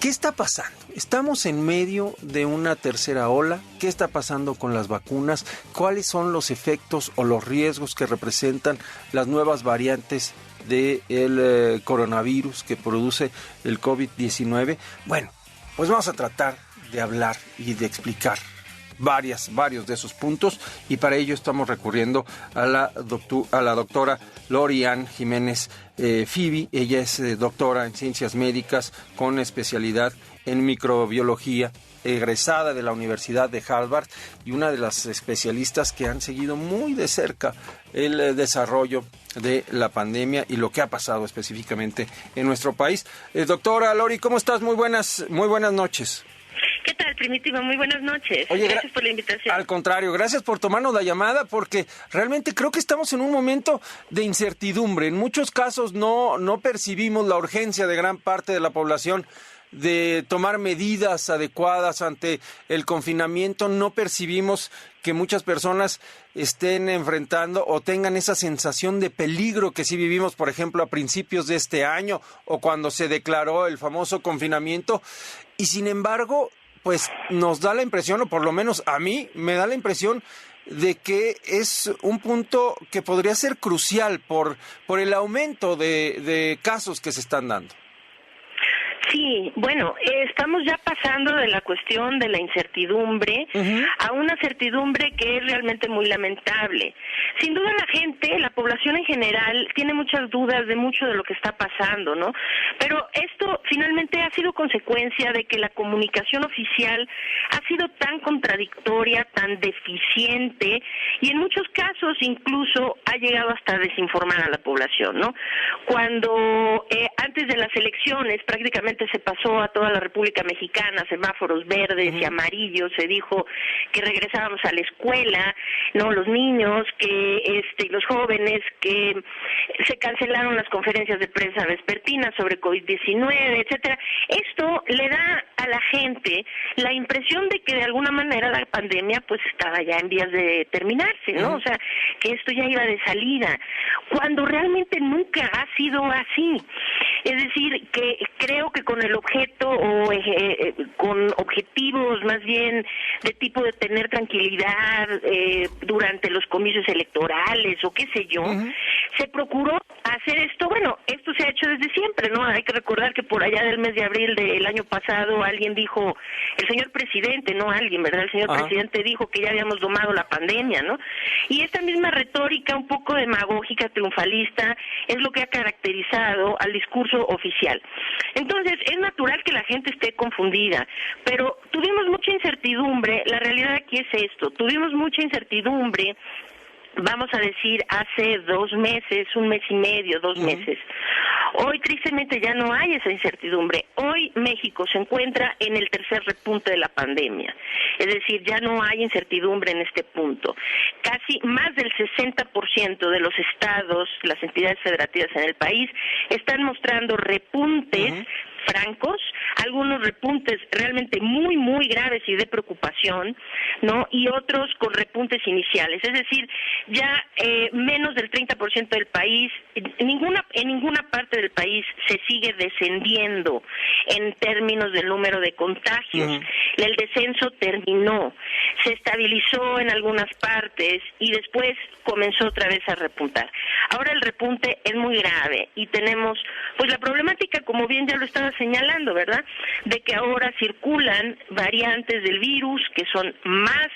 ¿Qué está pasando? ¿Estamos en medio de una tercera ola? ¿Qué está pasando con las vacunas? ¿Cuáles son los efectos o los riesgos que representan las nuevas variantes del coronavirus que produce el COVID-19? Bueno, pues vamos a tratar de hablar y de explicar varios de esos puntos, y para ello estamos recurriendo a la doctora Lori Ann Jiménez Fibi. Ella es doctora en ciencias médicas con especialidad en microbiología, egresada de la Universidad de Harvard y una de las especialistas que han seguido muy de cerca el desarrollo de la pandemia y lo que ha pasado específicamente en nuestro país. Doctora Lori, ¿cómo estás? Muy buenas noches. ¿Qué tal, Primitivo? Muy buenas noches. Oye, gracias por la invitación. Al contrario, gracias por tomarnos la llamada, porque realmente creo que estamos en un momento de incertidumbre. En muchos casos no percibimos la urgencia de gran parte de la población de tomar medidas adecuadas ante el confinamiento. No percibimos que muchas personas estén enfrentando o tengan esa sensación de peligro que sí vivimos, por ejemplo, a principios de este año o cuando se declaró el famoso confinamiento. Y sin embargo, pues nos da la impresión, o por lo menos a mí me da la impresión, de que es un punto que podría ser crucial por el aumento de casos que se están dando. Sí, bueno, estamos ya pasando de la cuestión de la incertidumbre a una certidumbre que es realmente muy lamentable. Sin duda la población en general, tiene muchas dudas de mucho de lo que está pasando, ¿no? Pero esto finalmente ha sido consecuencia de que la comunicación oficial ha sido tan contradictoria, tan deficiente, y en muchos casos incluso ha llegado hasta a desinformar a la población, ¿no? Cuando antes de las elecciones prácticamente se pasó a toda la República Mexicana, semáforos verdes y amarillos, se dijo que regresábamos a la escuela, no, los niños, que los jóvenes, que se cancelaron las conferencias de prensa vespertinas sobre COVID-19, etcétera. Esto le da a la gente la impresión de que de alguna manera la pandemia pues estaba ya en vías de terminarse, ¿no? O sea, que esto ya iba de salida, cuando realmente nunca ha sido así. Es decir, que creo que con el objeto o con objetivos más bien de tipo de tener tranquilidad durante los comicios electorales o qué sé yo, se procuró hacer esto. Bueno, esto se ha hecho desde siempre, ¿no? Hay que recordar que por allá del mes de abril del año pasado alguien dijo, el señor presidente, no alguien, ¿verdad? El señor presidente dijo que ya habíamos domado la pandemia, ¿no? Y esta misma retórica un poco demagógica, triunfalista, es lo que ha caracterizado al discurso oficial. Entonces, es natural que la gente esté confundida, pero tuvimos mucha incertidumbre. La realidad aquí es esto, tuvimos mucha incertidumbre, vamos a decir, hace 2 meses, 1 mes y medio, 2 meses. Hoy, tristemente, ya no hay esa incertidumbre. Hoy México se encuentra en el tercer repunte de la pandemia. Es decir, ya no hay incertidumbre en este punto. Casi más del 60% de los estados, las entidades federativas en el país, están mostrando repuntes francos, algunos repuntes realmente muy, muy graves y de preocupación, ¿no? Y otros con repuntes iniciales. Es decir, ya menos del 30% del país, en ninguna parte del país se sigue descendiendo en términos del número de contagios. El descenso terminó, se estabilizó en algunas partes y después comenzó otra vez a repuntar. Ahora el repunte es muy grave y tenemos pues la problemática, como bien ya lo estaba señalando, ¿verdad?, de que ahora circulan variantes del virus que son más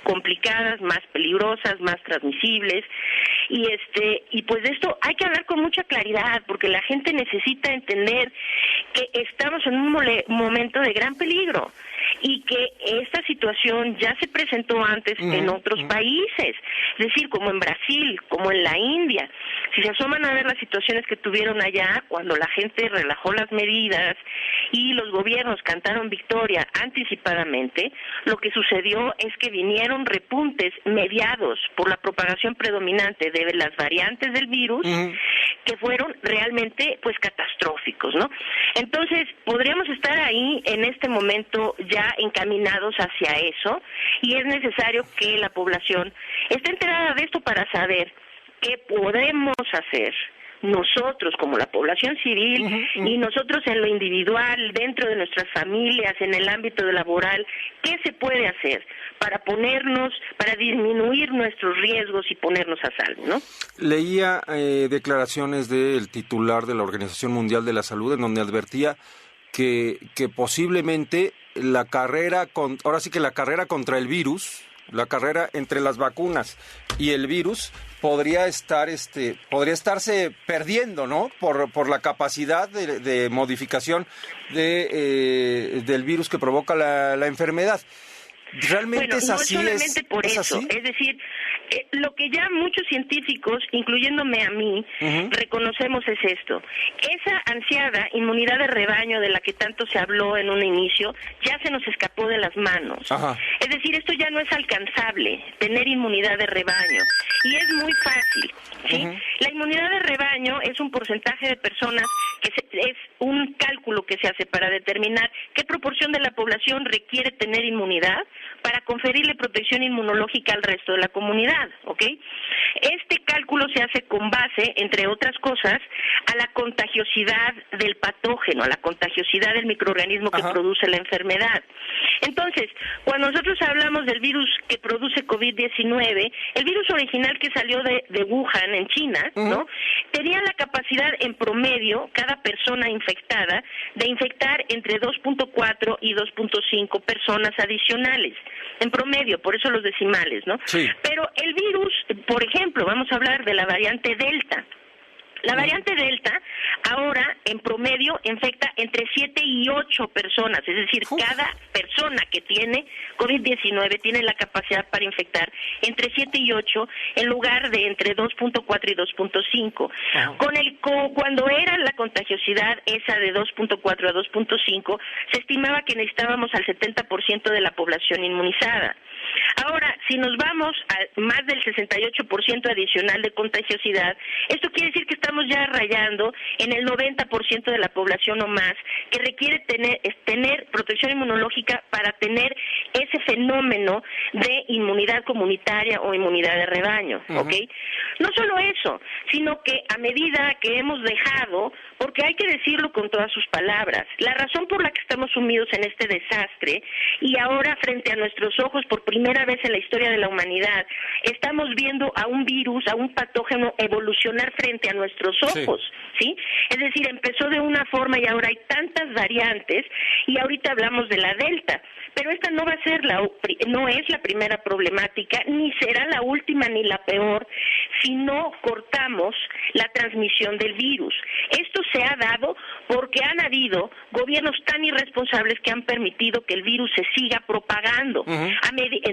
complicadas, más peligrosas, más transmisibles, y pues de esto hay que hablar con mucha claridad, porque la gente necesita entender que estamos en un momento de gran peligro y que esta situación ya se presentó antes en otros países, es decir, como en Brasil, como en la India. Si se asoman a ver las situaciones que tuvieron allá, cuando la gente relajó las medidas y los gobiernos cantaron victoria anticipadamente, lo que sucedió es que vinieron repuntes mediados por la propagación predominante de las variantes del virus, que fueron realmente pues catastróficos, ¿no? Entonces, podríamos estar ahí en este momento ya encaminados hacia eso, y es necesario que la población esté enterada de esto para saber qué podemos hacer nosotros como la población civil y nosotros en lo individual, dentro de nuestras familias, en el ámbito laboral, ¿qué se puede hacer para disminuir nuestros riesgos y ponernos a salvo, ¿no? Leía declaraciones del titular de la Organización Mundial de la Salud en donde advertía que posiblemente la carrera contra el virus, la carrera entre las vacunas y el virus podría estarse perdiendo, ¿no? Por la capacidad de modificación del virus que provoca la enfermedad. ¿Realmente es así? No solamente por eso, es decir, lo que ya muchos científicos, incluyéndome a mí, reconocemos es esto. Esa ansiada inmunidad de rebaño de la que tanto se habló en un inicio, ya se nos escapó de las manos. Ajá. Es decir, esto ya no es alcanzable, tener inmunidad de rebaño. Y es muy fácil, ¿sí? La inmunidad de rebaño es un porcentaje de personas es un cálculo que se hace para determinar qué proporción de la población requiere tener inmunidad para conferirle protección inmunológica al resto de la comunidad, ¿ok? Este cálculo se hace con base, entre otras cosas, a la contagiosidad del patógeno, a la contagiosidad del microorganismo que produce la enfermedad. Entonces, cuando nosotros hablamos del virus que produce COVID-19, el virus original que salió de Wuhan, en China, ¿no? Tenía la capacidad en promedio, cada persona infectada, de infectar entre 2.4 y 2.5 personas adicionales. En promedio, por eso los decimales, ¿no? Sí. Pero el virus, por ejemplo, vamos a hablar de la variante Delta. La variante Delta ahora en promedio infecta entre 7 y 8 personas, es decir, cada persona que tiene COVID-19 tiene la capacidad para infectar entre 7 y 8 en lugar de entre 2.4 y 2.5. Cuando era la contagiosidad esa de 2.4 a 2.5, se estimaba que necesitábamos al 70% de la población inmunizada. Ahora, si nos vamos a más del 68% adicional de contagiosidad, esto quiere decir que estamos ya rayando en el 90% de la población o más que requiere tener protección inmunológica para tener ese fenómeno de inmunidad comunitaria o inmunidad de rebaño, ¿ok? No solo eso, sino que a medida que hemos dejado, porque hay que decirlo con todas sus palabras, la razón por la que estamos sumidos en este desastre y ahora frente a nuestros ojos por primera vez en la historia de la humanidad, estamos viendo a un virus, a un patógeno evolucionar frente a nuestros ojos, ¿sí? Es decir, empezó de una forma y ahora hay tantas variantes y ahorita hablamos de la Delta, pero esta no va a ser no es la primera problemática, ni será la última ni la peor, si no cortamos la transmisión del virus. Esto se ha dado porque han habido gobiernos tan irresponsables que han permitido que el virus se siga propagando.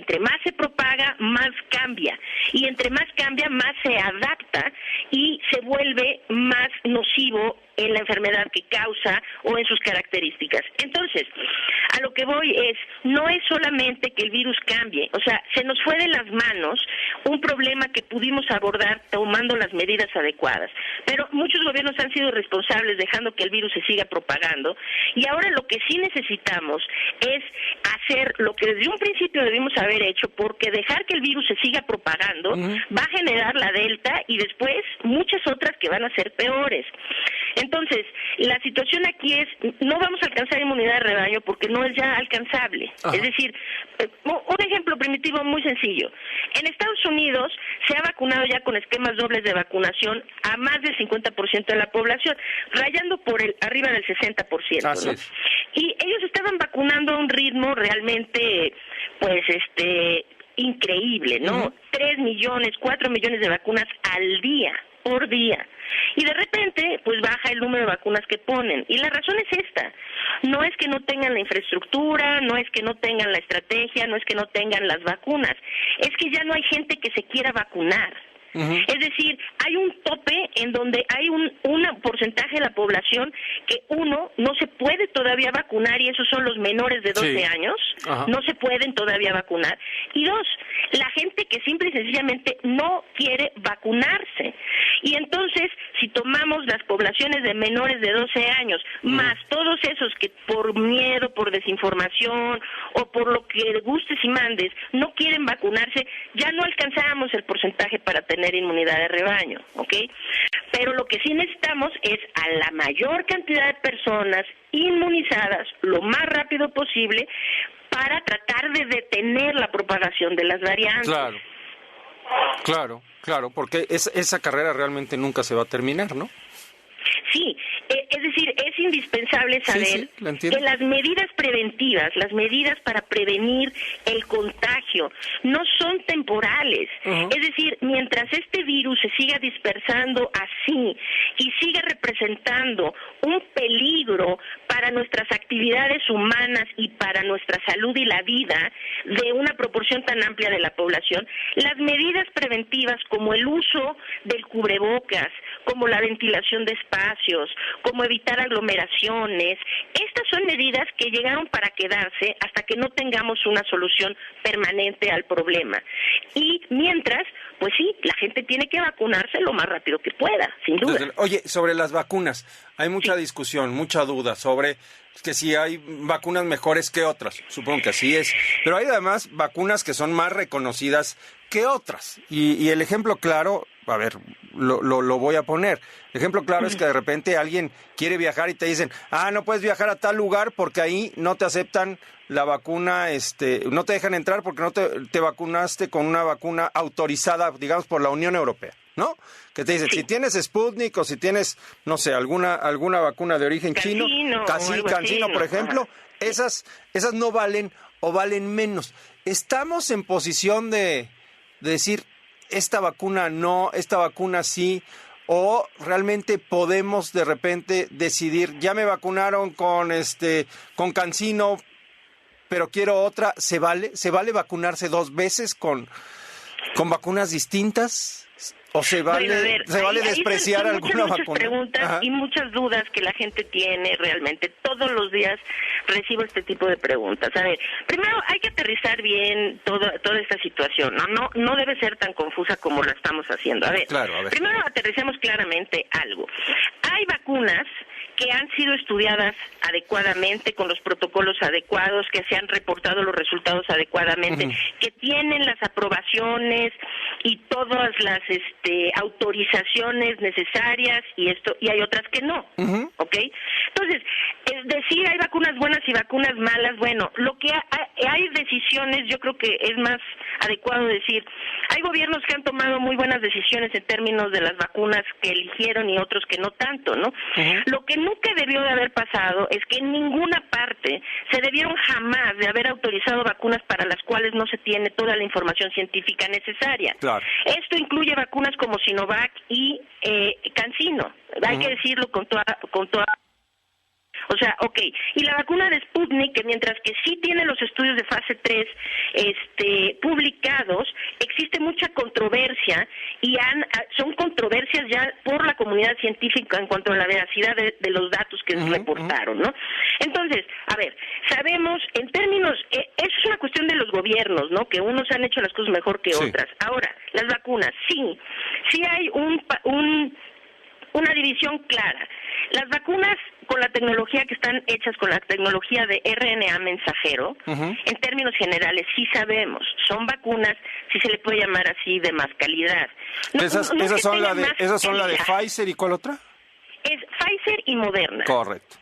Entre más se propaga, más cambia. Y entre más cambia, más se adapta y se vuelve más nocivo en la enfermedad que causa o en sus características. Entonces, a lo que voy es, no es solamente que el virus cambie, o sea, se nos fue de las manos un problema que pudimos abordar tomando las medidas adecuadas, pero muchos gobiernos han sido responsables dejando que el virus se siga propagando y ahora lo que sí necesitamos es hacer lo que desde un principio debimos haber hecho, porque dejar que el virus se siga propagando va a generar la Delta y después muchas otras que van a ser peores. Entonces, la situación aquí es, no vamos a alcanzar inmunidad de rebaño porque no es ya alcanzable. Es decir, un ejemplo primitivo muy sencillo. En Estados Unidos se ha vacunado ya con esquemas dobles de vacunación a más del 50% de la población, rayando por arriba del 60%, ¿no? Y ellos estaban vacunando a un ritmo realmente, pues, increíble, ¿no? 3 millones, 4 millones de vacunas al día, por día. Y de repente, pues baja el número de vacunas que ponen. Y la razón es esta. No es que no tengan la infraestructura, no es que no tengan la estrategia, no es que no tengan las vacunas. Es que ya no hay gente que se quiera vacunar. Es decir, hay un tope en donde hay un porcentaje de la población que no se puede todavía vacunar, y esos son los menores de 12 años, no se pueden todavía vacunar, y 2, la gente que simple y sencillamente no quiere vacunarse. Y entonces, si tomamos las poblaciones de menores de 12 años, más todos esos que por miedo, por desinformación o por lo que gustes y mandes, no quieren vacunarse, ya no alcanzamos el porcentaje para tener inmunidad de rebaño, ¿ok? Pero lo que sí necesitamos es a la mayor cantidad de personas inmunizadas lo más rápido posible para tratar de detener la propagación de las variantes. Claro, porque esa carrera realmente nunca se va a terminar, ¿no? Sí, es decir, es indispensable saber que las medidas preventivas, las medidas para prevenir el contagio, no son temporales. Es decir, mientras este virus se siga dispersando así y siga representando un peligro para nuestras actividades humanas y para nuestra salud y la vida de una proporción tan amplia de la población, las medidas preventivas como el uso del cubrebocas, como la ventilación de espacios, como evitar aglomeraciones, estas son medidas que llegaron para quedarse hasta que no tengamos una solución permanente al problema. Y mientras, pues sí, la gente tiene que vacunarse lo más rápido que pueda, sin duda. Oye, sobre las vacunas, hay mucha discusión, mucha duda sobre que si hay vacunas mejores que otras, supongo que así es, pero hay además vacunas que son más reconocidas que otras, y el ejemplo claro, a ver, lo voy a poner, el ejemplo claro es que de repente alguien quiere viajar y te dicen, no puedes viajar a tal lugar porque ahí no te aceptan la vacuna, no te dejan entrar porque no te vacunaste con una vacuna autorizada, digamos, por la Unión Europea, ¿no? Que te dicen, si tienes Sputnik o si tienes, no sé, alguna vacuna de origen chino, Cancino, por ejemplo, esas no valen o valen menos. Estamos en posición de decir, esta vacuna no, esta vacuna sí, o realmente podemos de repente decidir, ya me vacunaron con Cancino, pero quiero otra, ¿se vale vacunarse 2 veces con vacunas distintas? ¿O se vale, despreciar son alguna muchas vacuna? Preguntas y muchas dudas que la gente tiene realmente. Todos los días recibo este tipo de preguntas. A ver, primero hay que aterrizar bien toda esta situación. No debe ser tan confusa como la estamos haciendo. A ver, primero aterricemos claramente algo. Hay vacunas que han sido estudiadas adecuadamente, con los protocolos adecuados, que se han reportado los resultados adecuadamente, que tienen las aprobaciones y todas las autorizaciones necesarias, y hay otras que no, ¿ok? Entonces, decir hay vacunas buenas y vacunas malas, bueno, lo que hay decisiones, yo creo que es más adecuado decir, hay gobiernos que han tomado muy buenas decisiones en términos de las vacunas que eligieron y otros que no tanto, ¿no? Lo que nunca debió de haber pasado es que en ninguna parte se debieron jamás de haber autorizado vacunas para las cuales no se tiene toda la información científica necesaria. Claro. Esto incluye vacunas como Sinovac y Cancino. Hay que decirlo con toda. O sea, y la vacuna de Sputnik, que mientras que sí tiene los estudios de fase 3 publicados, existe mucha controversia y son controversias ya por la comunidad científica en cuanto a la veracidad de los datos que reportaron, ¿no? Entonces, a ver, sabemos, en términos, eso es una cuestión de los gobiernos, ¿no? Que unos han hecho las cosas mejor que otras. Ahora, las vacunas, sí hay una división clara. Las vacunas con la tecnología que están hechas con la tecnología de RNA mensajero, en términos generales sí sabemos, son vacunas, si se le puede llamar así, de más calidad. Esas son la de Pfizer, ¿y cuál otra? Es Pfizer y Moderna. Correcto.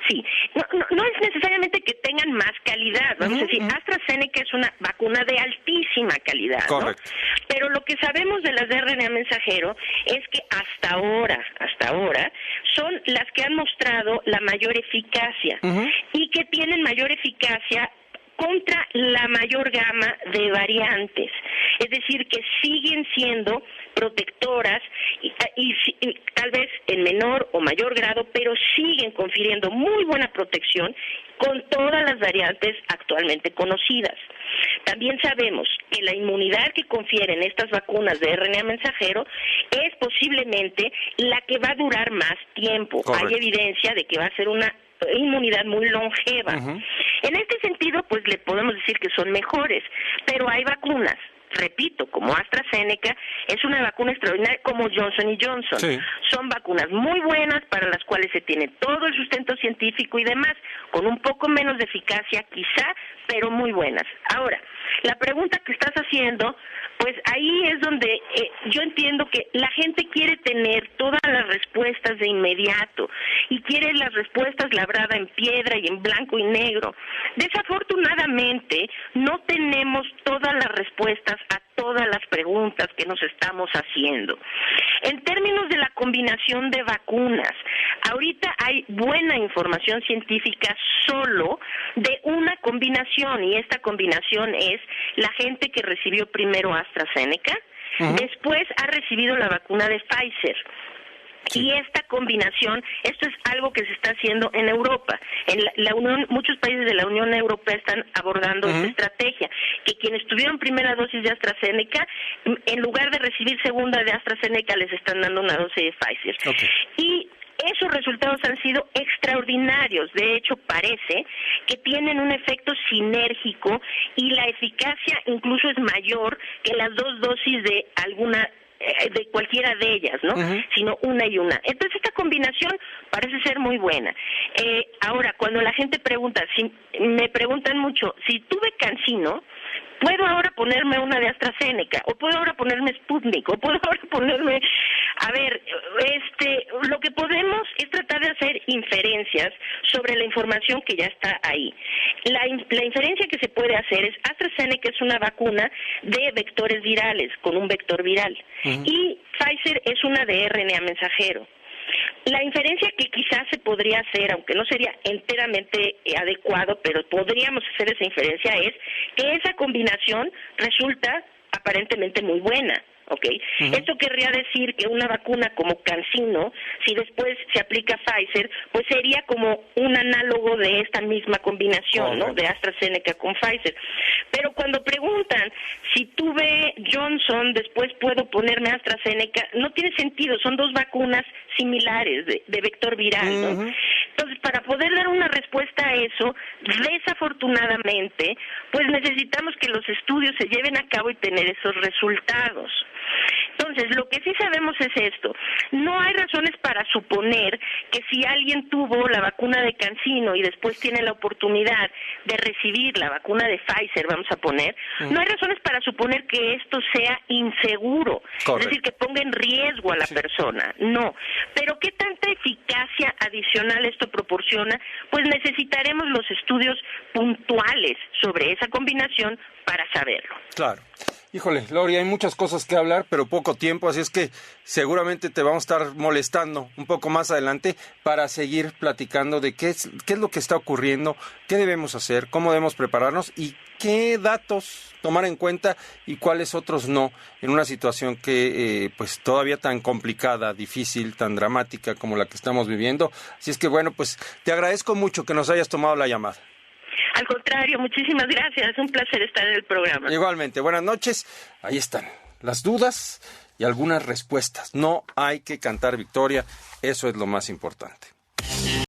Sí, no es necesariamente que tengan más calidad, vamos a decir, AstraZeneca es una vacuna de altísima calidad, correcto, ¿no? Pero lo que sabemos de las de RNA mensajero es que hasta ahora, son las que han mostrado la mayor eficacia y que tienen mayor eficacia contra la mayor gama de variantes, es decir, que siguen siendo protectoras y tal vez en menor o mayor grado, pero siguen confiriendo muy buena protección con todas las variantes actualmente conocidas. También sabemos que la inmunidad que confieren estas vacunas de RNA mensajero es posiblemente la que va a durar más tiempo. Correcto. Hay evidencia de que va a ser una inmunidad muy longeva. En este sentido, pues le podemos decir que son mejores, pero hay vacunas repito, como AstraZeneca, es una vacuna extraordinaria como Johnson & Johnson. Sí. Son vacunas muy buenas para las cuales se tiene todo el sustento científico y demás, con un poco menos de eficacia quizá, pero muy buenas. Ahora, la pregunta que estás haciendo, pues ahí es donde yo entiendo que la gente quiere tener todas las respuestas de inmediato y quiere las respuestas labradas en piedra y en blanco y negro. Desafortunadamente, no tenemos todas las respuestas a todas las preguntas que nos estamos haciendo. En términos de la combinación de vacunas, ahorita hay buena información científica solo de una combinación, y esta combinación es la gente que recibió primero AstraZeneca, después ha recibido la vacuna de Pfizer. Sí. Y esta combinación, esto es algo que se está haciendo en Europa. En la Unión, muchos países de la Unión Europea están abordando esta estrategia, que quienes tuvieron primera dosis de AstraZeneca, en lugar de recibir segunda de AstraZeneca, les están dando una dosis de Pfizer. Okay. Y esos resultados han sido extraordinarios. De hecho, parece que tienen un efecto sinérgico y la eficacia incluso es mayor que las dos dosis de cualquiera de ellas, ¿no? Sino una y una. Entonces, esta combinación parece ser muy buena. Ahora, cuando la gente pregunta, me preguntan mucho, si tuve CanSino, ¿puedo ahora ponerme una de AstraZeneca? ¿O puedo ahora ponerme Sputnik? ¿O puedo ahora ponerme...? A ver, lo que podemos es tratar de hacer inferencias sobre la información que ya está ahí. La inferencia que se puede hacer es, AstraZeneca es una vacuna de vectores virales, con un vector viral. Y Pfizer es una de RNA mensajero. La inferencia que quizás se podría hacer, aunque no sería enteramente adecuado, pero podríamos hacer esa inferencia, es que esa combinación resulta aparentemente muy buena. ¿Okay? Esto querría decir que una vacuna como CanSino, si después se aplica Pfizer, pues sería como un análogo de esta misma combinación, ¿no? De AstraZeneca con Pfizer. Pero cuando preguntan si tuve Johnson, después puedo ponerme AstraZeneca, no tiene sentido, son dos vacunas similares de vector viral, ¿no? Entonces, para poder dar una respuesta a eso, desafortunadamente, pues necesitamos que los estudios se lleven a cabo y tener esos resultados. Entonces, lo que sí sabemos es esto. No hay razones para suponer que si alguien tuvo la vacuna de CanSino y después tiene la oportunidad de recibir la vacuna de Pfizer, vamos a poner, no hay razones para suponer que esto sea inseguro. Correcto. Es decir, que ponga en riesgo a la persona. No. Pero ¿qué tanta eficacia adicional esto proporciona? Pues necesitaremos los estudios puntuales sobre esa combinación para saberlo. Claro. Híjole, Lori, hay muchas cosas que hablar, pero poco tiempo, así es que seguramente te vamos a estar molestando un poco más adelante para seguir platicando de qué es lo que está ocurriendo, qué debemos hacer, cómo debemos prepararnos y qué datos tomar en cuenta y cuáles otros no, en una situación que pues todavía tan complicada, difícil, tan dramática como la que estamos viviendo. Así es que bueno, pues te agradezco mucho que nos hayas tomado la llamada. Al contrario, muchísimas gracias. Es un placer estar en el programa. Igualmente, buenas noches. Ahí están las dudas y algunas respuestas. No hay que cantar victoria, eso es lo más importante.